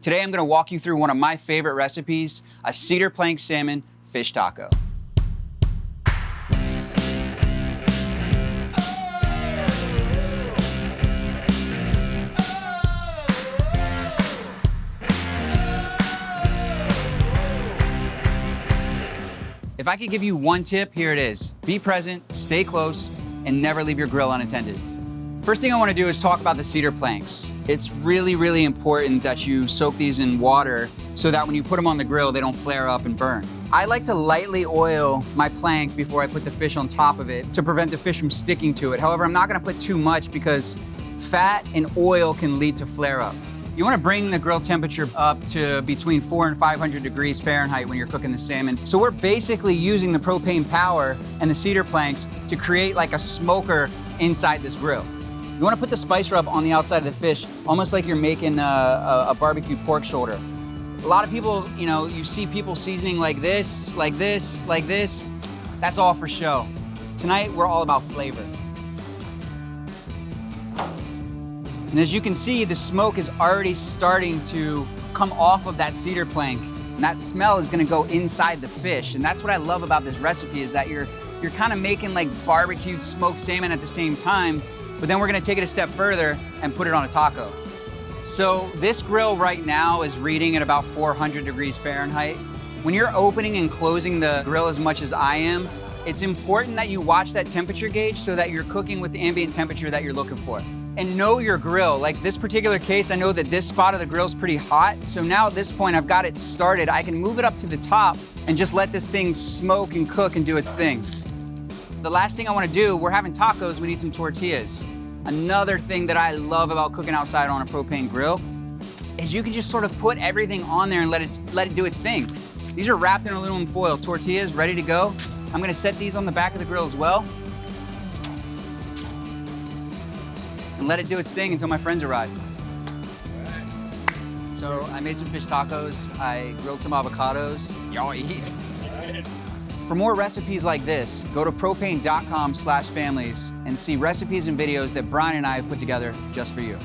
Today I'm gonna walk you through one of my favorite recipes, a cedar plank salmon fish taco. If I could give you one tip, here it is. Be present, stay close, and never leave your grill unattended. First thing I wanna do is talk about the cedar planks. It's really, really important that you soak these in water so that when you put them on the grill, they don't flare up and burn. I like to lightly oil my plank before I put the fish on top of it to prevent the fish from sticking to it. However, I'm not gonna put too much because fat and oil can lead to flare up. You wanna bring the grill temperature up to between 400 and 500 degrees Fahrenheit when you're cooking the salmon. So we're basically using the propane power and the cedar planks to create like a smoker inside this grill. You wanna put the spice rub on the outside of the fish, almost like you're making a barbecue pork shoulder. A lot of people, you see people seasoning like this, like this, like this. That's all for show. Tonight, we're all about flavor. And as you can see, the smoke is already starting to come off of that cedar plank. And that smell is gonna go inside the fish. And that's what I love about this recipe is that you're kind of making like barbecued smoked salmon at the same time, but then we're gonna take it a step further and put it on a taco. So this grill right now is reading at about 400 degrees Fahrenheit. When you're opening and closing the grill as much as I am, it's important that you watch that temperature gauge so that you're cooking with the ambient temperature that you're looking for. And know your grill. Like this particular case, I know that this spot of the grill is pretty hot. So now at this point, I've got it started. I can move it up to the top and just let this thing smoke and cook and do its thing. The last thing I wanna do, we're having tacos, we need some tortillas. Another thing that I love about cooking outside on a propane grill is you can just sort of put everything on there and let it do its thing. These are wrapped in aluminum foil, tortillas ready to go. I'm gonna set these on the back of the grill as well and let it do its thing until my friends arrive. So I made some fish tacos, I grilled some avocados. Y'all eat. For more recipes like this, go to propane.com/families and see recipes and videos that Brian and I have put together just for you.